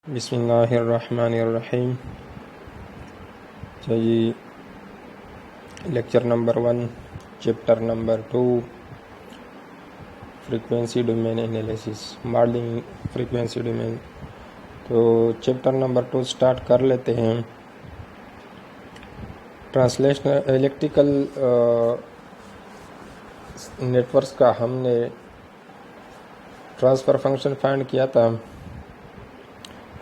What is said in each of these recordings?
बिस्मिल्लाहिर्रहमानिर्रहीम। जी, lecture number 1, chapter number 2, frequency domain analysis, modelling frequency domain. तो chapter number 2 start कर लेते हैं। ट्रांसलेशनल इलेक्ट्रिकल नेटवर्क्स का हमने ट्रांसफ़र फंक्शन फाइंड किया था।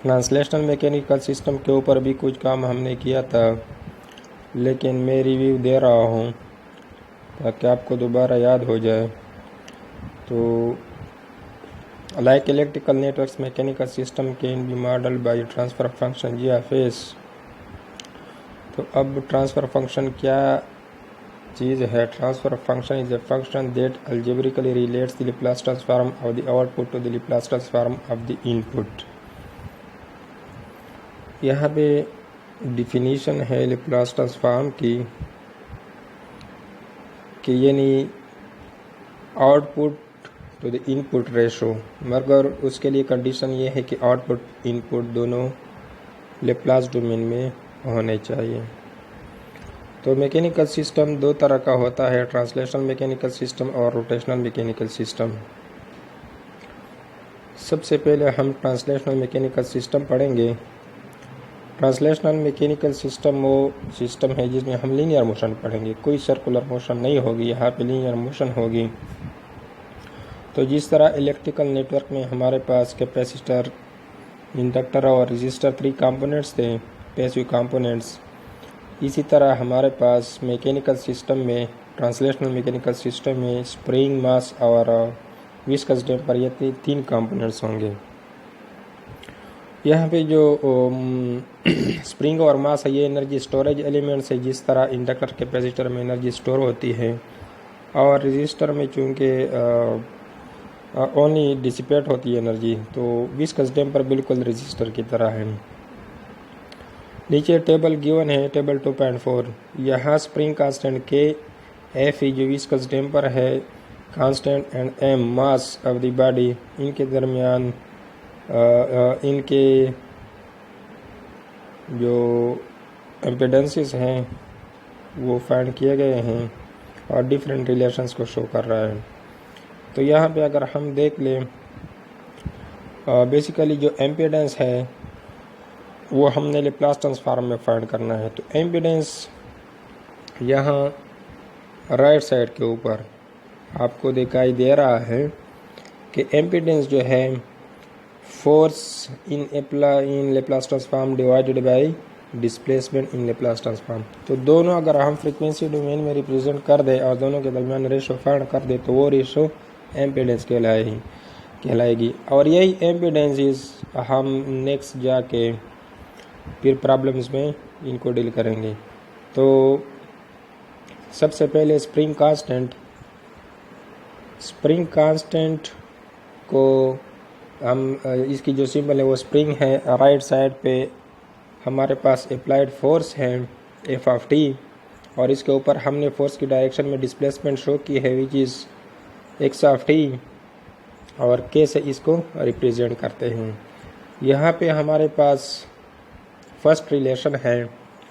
ट्रांसलेशनल मैकेनिकल सिस्टम के ऊपर भी कुछ काम हमने किया था, लेकिन मैं रिव्यू दे रहा हूँ ताकि आपको दोबारा याद हो जाए। तो like electrical networks mechanical system can be model by transfer function GFS। तो अब ट्रांसफ़र फंक्शन क्या चीज़ है? Transfer function is a function that algebraically relates the Laplace transform of the output to the Laplace transform of the input. यहाँ पे definition है Laplace transform की कि यानी output to the input ratio, मगर उसके लिए कंडीशन ये है कि आउटपुट इनपुट दोनों लैप्लास डोमेन में होने चाहिए। तो मैकेनिकल सिस्टम दो तरह का होता है, ट्रांसलेशनल मैकेनिकल सिस्टम और रोटेशनल मैकेनिकल सिस्टम। सबसे पहले हम ट्रांसलेशनल मैकेनिकल सिस्टम पढ़ेंगे। ट्रांसलेशनल मैकेनिकल सिस्टम वो सिस्टम है जिसमें हम लीनियर मोशन पढ़ेंगे, कोई सर्कुलर मोशन नहीं होगी, यहाँ पे लीनियर मोशन होगी। तो जिस तरह इलेक्ट्रिकल नेटवर्क में हमारे पास कैपेसिटर, इंडक्टर और रेजिस्टर 3 कंपोनेंट्स थे, पैसिव कंपोनेंट्स, इसी तरह हमारे पास मैकेनिकल सिस्टम में, ट्रांसलेशनल मैकेनिकल सिस्टम में स्प्रिंग, मास और विस्कस डेम्पर, ये 3 कंपोनेंट्स होंगे। यहाँ पे जो स्प्रिंग और मास है, ये एनर्जी स्टोरेज एलिमेंट्स है। जिस तरह इंडक्टर कैपेसिटर में एनर्जी स्टोर होती है और रेजिस्टर में चूँकि ओनली डिसिपेट होती है एनर्जी, तो विस्कस डेम्पर बिल्कुल रेजिस्टर की तरह है। नीचे टेबल गिवन है, टेबल 2.4। यहाँ स्प्रिंग कांस्टेंट के एफ जो विस्कस डेम्पर है constant and M mass of the body, इनके दरमियान इनके जो इम्पीडेंसेस हैं वो फाइंड किए गए हैं और डिफरेंट रिलेशंस को शो कर रहा है। तो यहाँ पे अगर हम देख लें, बेसिकली जो इम्पीडेंस है वो हमने लैप्लास ट्रांसफॉर्म में फाइंड करना है। तो इम्पीडेंस यहाँ राइट साइड के ऊपर आपको दिखाई दे रहा है कि इम्पीडेंस जो है force in Laplace transform divided by displacement in Laplace transform. तो दोनों अगर हम फ्रीक्वेंसी डोमेन में रिप्रेजेंट कर दें और दोनों के दरमियान रेशो फाइंड कर दें, तो वो रेशो इम्पीडेंस कहलाएगी। और यही इम्पीडेंसेस हम नेक्स्ट जाके फिर प्रॉब्लम्स में इनको डील करेंगे। तो सबसे पहले स्प्रिंग कांस्टेंट को हम, इसकी जो सिंबल है वो स्प्रिंग है। राइट साइड पे हमारे पास अप्लाइड फोर्स है F(t) और इसके ऊपर हमने फोर्स की डायरेक्शन में डिस्प्लेसमेंट शो की है विच इज़ x(t) और k से इसको रिप्रेजेंट करते हैं। यहाँ पे हमारे पास फर्स्ट रिलेशन है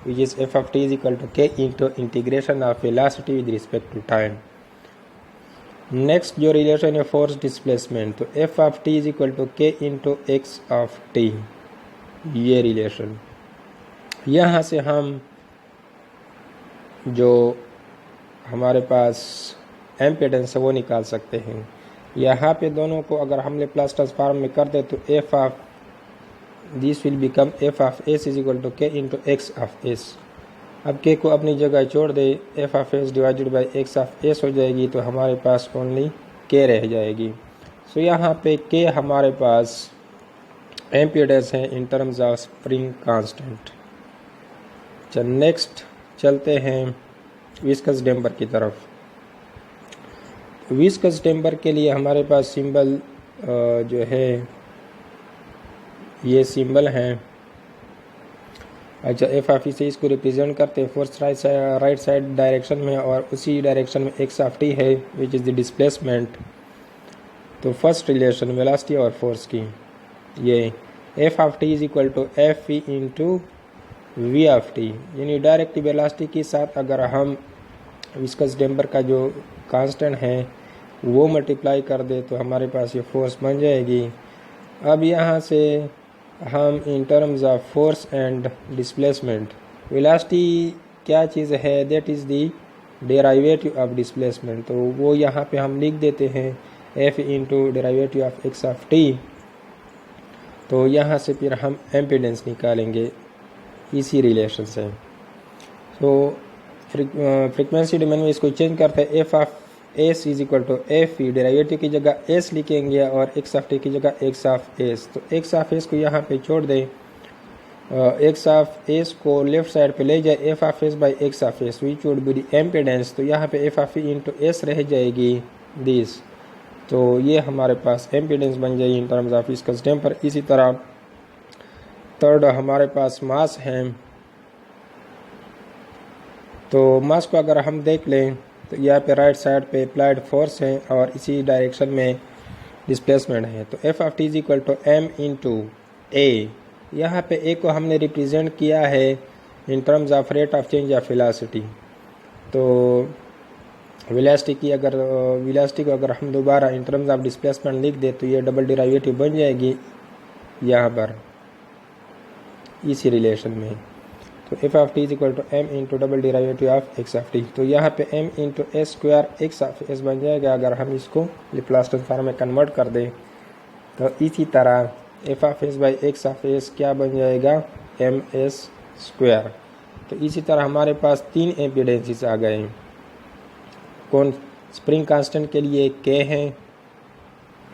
which is F(t) = k into integration of velocity with respect to time. Next जो रिलेशन है फोर्स डिस्प्लेसमेंट, तो F(t) = k इंटू x(t), ये रिलेशन। यहाँ से हम जो हमारे पास इम्पीडेंस है वो निकाल सकते हैं। यहाँ पे दोनों को अगर हम लैप्लास ट्रांसफॉर्म में कर दे तो this will become F(s) = k into x(s). अब k को अपनी जगह छोड़ दे, F(s) डिवाइडेड बाई x(s) हो जाएगी, तो हमारे पास ओनली k रह जाएगी। सो यहाँ पे k हमारे पास इम्पीडेंस है in terms of spring constant. Next चलते हैं विस्कस डेम्पर की तरफ। विस्कस डेम्पर के लिए हमारे पास सिंबल जो है ये सिंबल है। अच्छा, F(e) से इसको रिप्रेजेंट करते हैं फोर्स राइट साइड डायरेक्शन में और उसी डायरेक्शन में x(t) है विच इज़ द डिस्प्लेसमेंट। तो फर्स्ट रिलेशन वेलोसिटी और फोर्स की, ये F of T is equal to F V into V of T, यानी डायरेक्ट वेलोसिटी के साथ अगर हम विस्कस डैम्पर का जो कांस्टेंट है वो मल्टीप्लाई कर दे तो हमारे पास ये फोर्स बन जाएगी। अब यहाँ से हम इन terms of force and displacement, velocity क्या चीज़ है, that is the derivative of displacement, तो वो यहाँ पे हम लिख देते हैं F into derivative of X of T. तो यहाँ से फिर हम एम्पीडेंस निकालेंगे इसी रिलेशन से। तो फ्रीक्वेंसी डोमेन में इसको चेंज करते हैं, F of S is equal to F E, derivative की जगह एस लिखेंगे और एक्स ऑफ टी की जगह एक्स ऑफ एस। तो एक्स ऑफ एस को यहाँ पे छोड़ दें, एक्स ऑफ एस को लेफ्ट साइड पे ले जाए, F of S by X of S which would be the impedance, तो यहाँ पे F of E into S रह जाएगी दिस, तो ये हमारे पास एम्पीडेंस बन जाएगी इन टर्म्स ऑफ विस्कस डैम्पर। इसी तरह थर्ड हमारे पास मास है, तो मास को अगर हम देख लें तो यहाँ पे राइट साइड पे अप्लाइड फोर्स है और इसी डायरेक्शन में डिस्प्लेसमेंट है। तो F of T is equal to M into A, यहाँ पे ए को हमने रिप्रेजेंट किया है in terms of rate of change of velocity. तो वेलोसिटी को अगर हम दोबारा इन टर्म्स ऑफ डिस्प्लेसमेंट लिख दे तो ये डबल डेरिवेटिव बन जाएगी यहाँ पर इसी रिलेशन में। तो F of T is equal to M into double derivative of X of T, तो यहाँ पे M into S square X of S बन जाएगा अगर हम इसको लैप्लास ट्रांसफॉर्म में कन्वर्ट कर दें। तो इसी तरह F of S by X of S क्या बन जाएगा, एम एस स्क्वायर। तो इसी तरह हमारे पास तीन एम्पीडेंसेस आ गए। कौन, स्प्रिंग कांस्टेंट के लिए के है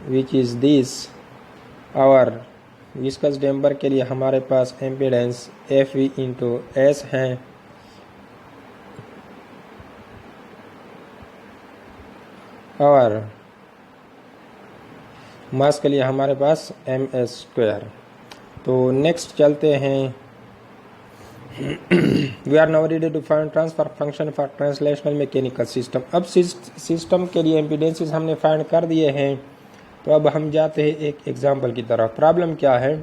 विच इज़ दिस, और विस्कस डैम्पर के लिए हमारे पास impedance F V into S है, और मास के लिए हमारे पास एम एस स्क्वायर। तो नेक्स्ट चलते हैं, we are now ready to find transfer function for translational mechanical system. अब सिस्टम के लिए एम्पीडेंसेस हमने फाइंड कर दिए हैं, तो अब हम जाते हैं एक एग्जांपल की तरफ। प्रॉब्लम क्या है,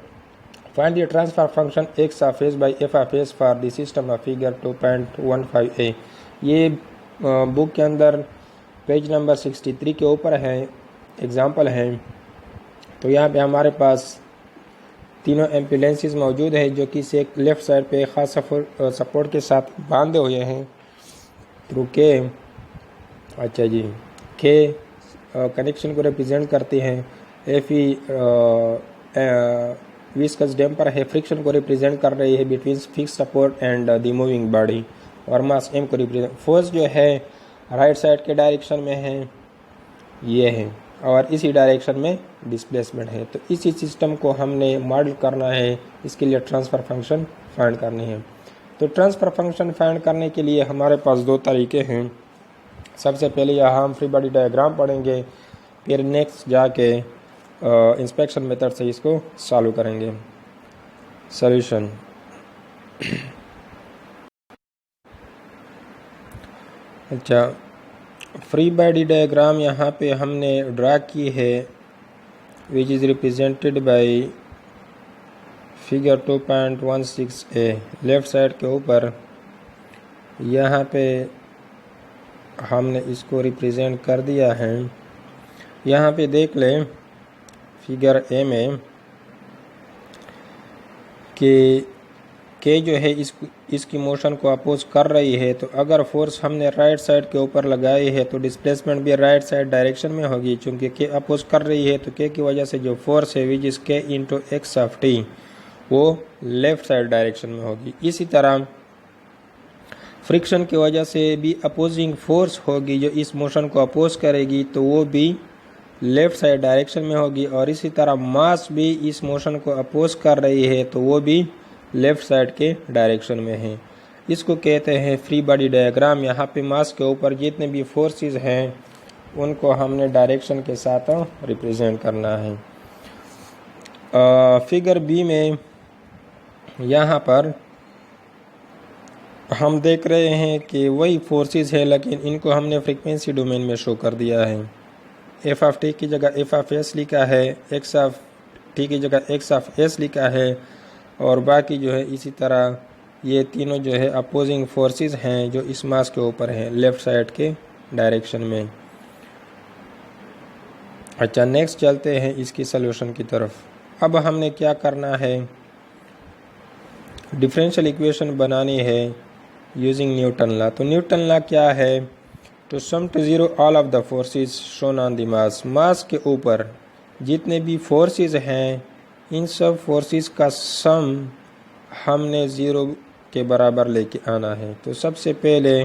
find the transfer function x of S by F of S for the system of figure 2.15a। ये बुक के अंदर पेज नंबर 63 के ऊपर है, एग्जांपल है। तो यहाँ पे हमारे पास तीनों एम्पीडेंसेस मौजूद है जो कि इसे एक लेफ्ट साइड पे खास सपोर्ट के साथ बांधे हुए हैं थ्रू के। अच्छा जी, के कनेक्शन को रिप्रेजेंट करती हैं, एफ ई विस्कस डैम्पर है, फ्रिक्शन को रिप्रेजेंट कर रही है between fix support and the moving body, और मास एम को रिप्रेजेंट। फोर्स जो है राइट साइड के डायरेक्शन में है, ये है, और इसी डायरेक्शन में डिस्प्लेसमेंट है। तो इसी सिस्टम को हमने मॉडल करना है, इसके लिए ट्रांसफ़र फंक्शन फाइंड करनी है। तो ट्रांसफ़र फंक्शन फाइंड करने के लिए हमारे पास दो तरीके हैं। सबसे पहले यहाँ हम फ्री बॉडी डायग्राम पढ़ेंगे, फिर नेक्स्ट जाके इंस्पेक्शन मेथड से इसको सॉल्व करेंगे। सॉल्यूशन, अच्छा, फ्री बॉडी डायग्राम यहाँ पे हमने ड्रा की है which is represented by figure 2.16a। Left side के ऊपर यहाँ पे हमने इसको रिप्रेजेंट कर दिया है। यहाँ पे देख लें फिगर ए में कि के जो है इसकी मोशन को अपोज कर रही है। तो अगर फोर्स हमने राइट साइड के ऊपर लगाई है तो डिस्प्लेसमेंट भी राइट साइड डायरेक्शन में होगी, चूँकि के अपोज कर रही है तो के की वजह से जो फोर्स है विच इज़ के इंटू एक्स ऑफ टी वो लेफ्ट साइड डायरेक्शन में होगी। इसी तरह फ्रिक्शन की वजह से भी अपोजिंग फोर्स होगी जो इस मोशन को अपोज करेगी, तो वो भी लेफ्ट साइड डायरेक्शन में होगी, और इसी तरह मास भी इस मोशन को अपोज कर रही है तो वो भी लेफ्ट साइड के डायरेक्शन में है। इसको कहते हैं फ्री बॉडी डायग्राम। यहाँ पे मास के ऊपर जितने भी फोर्सेस हैं उनको हमने डायरेक्शन के साथ रिप्रेजेंट करना है। फिगर बी में यहाँ पर हम देख रहे हैं कि वही फोर्सेस है, लेकिन इनको हमने फ्रीक्वेंसी डोमेन में शो कर दिया है। एफ ऑफ टी की जगह एफ ऑफ एस लिखा है, एक्स ऑफ t की जगह x ऑफ s लिखा है और बाकी जो है इसी तरह ये तीनों जो है अपोजिंग फोर्सेस हैं जो इस मास के ऊपर हैं लेफ़्ट साइड के डायरेक्शन में। अच्छा, नेक्स्ट चलते हैं इसकी सॉल्यूशन की तरफ। अब हमने क्या करना है, डिफरेंशियल इक्वेशन बनानी है यूजिंग न्यूटन लॉ। तो न्यूटन लॉ क्या है, to sum to zero all of the forces shown on the mass. Mass के ऊपर जितने भी फोर्सेस हैं इन सब फोर्सेस का सम हमने ज़ीरो के बराबर लेके आना है। तो सबसे पहले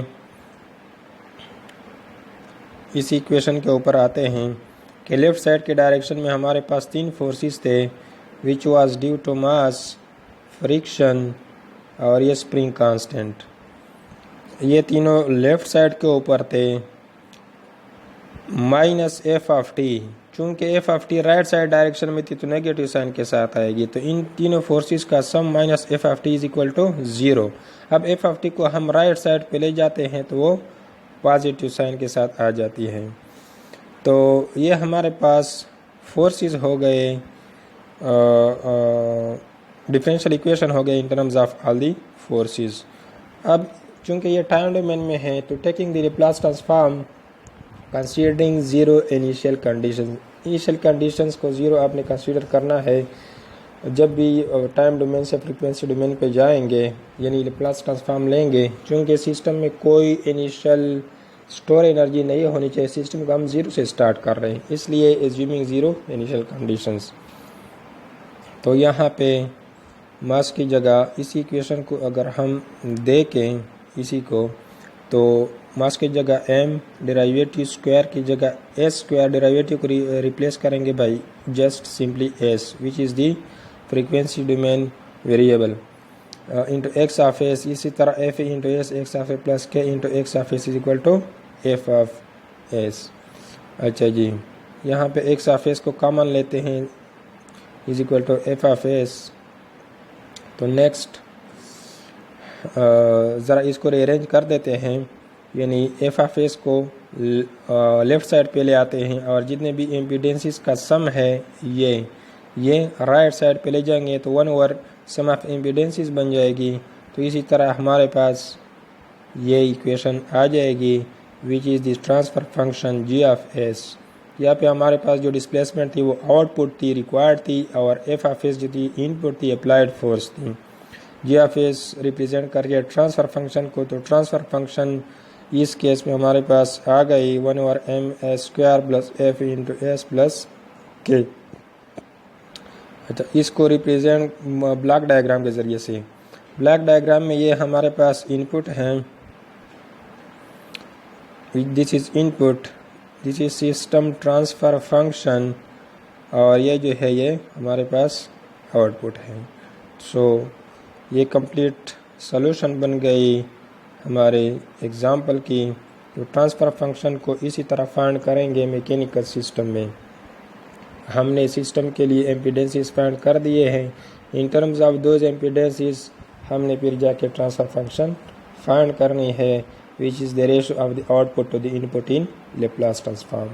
इस इक्वेशन के ऊपर आते हैं कि लेफ़्ट साइड के डायरेक्शन में हमारे पास तीन फोर्सेस थे which was due to mass, friction और ये स्प्रिंग कांस्टेंट। ये तीनों लेफ़्ट साइड के ऊपर थे माइनस एफ ऑफ टी। चूँकि F of T right side direction में थी तो नेगेटिव साइन के साथ आएगी। तो इन तीनों फोर्सेस का sum minus F of T is equal to zero. अब एफ ऑफ टी को हम राइट साइड पे ले जाते हैं तो वो पॉजिटिव साइन के साथ आ जाती है। तो ये हमारे पास फोर्सेस हो गए, डिफरेंशियल इक्वेशन हो गए इन terms of all the forces. अब चूँकि ये टाइम डोमेन में है तो taking the Laplace transform considering zero initial condition. Initial conditions को ज़ीरो आपने कंसीडर करना है जब भी टाइम डोमेन से फ्रीक्वेंसी डोमेन पे जाएंगे, यानी लैप्लास ट्रांसफॉर्म लेंगे। चूँकि सिस्टम में कोई इनिशियल स्टोर एनर्जी नहीं होनी चाहिए, सिस्टम को हम ज़ीरो से स्टार्ट कर रहे हैं, इसलिए एज्यूमिंग ज़ीरो इनिशियल कंडीशंस। तो यहाँ पे मास की जगह इसी इक्वेशन को अगर हम देखें इसी को, तो मास की जगह m डेरिवेटिव स्क्वायर की जगह s स्क्वायर डेरिवेटिव को रिप्लेस करेंगे by just simply s which is the frequency domain variable into x of s। इसी तरह f into s x of a plus k into x of s is equal to f of s। अच्छा जी, यहाँ पे x of s को common लेते हैं is equal to f of s। तो नेक्स्ट ज़रा इसको रीअरेंज कर देते हैं, यानी एफ ऑफ एस को लेफ़्ट साइड पे ले आते हैं और जितने भी इम्पीडेंसेस का सम है ये राइट साइड पे ले जाएंगे तो 1 ओवर सम ऑफ इम्पीडेंसेस बन जाएगी। तो इसी तरह हमारे पास ये इक्वेशन आ जाएगी which is this transfer function G of S. यहाँ पे हमारे पास जो डिस्प्लेसमेंट थी वो आउटपुट थी, रिक्वायर्ड थी, और एफ ऑफ एस जो थी इनपुट थी, अप्लाइड फोर्स थी। जी ऑफ एस रिप्रेजेंट कर रही ट्रांसफ़र फंक्शन को, तो ट्रांसफ़र फंक्शन इस केस में हमारे पास आ गई 1 over M S square plus F into S plus K. अच्छा, इसको रिप्रेजेंट ब्लॉक डायग्राम के ज़रिए से, ब्लॉक डायग्राम में ये हमारे पास इनपुट हैं, this is input, this is system transfer function, और ये जो है ये हमारे पास आउटपुट है। सो ये कंप्लीट सॉल्यूशन बन गई हमारे एग्जाम्पल की। तो ट्रांसफ़र फंक्शन को इसी तरह फाइंड करेंगे मैकेनिकल सिस्टम में। हमने सिस्टम के लिए एम्पीडेंसेस फाइंड कर दिए हैं, in terms of those impedances हमने फिर जाके ट्रांसफ़र फंक्शन फाइंड करनी है which is the ratio of the output to the input in Laplace transform.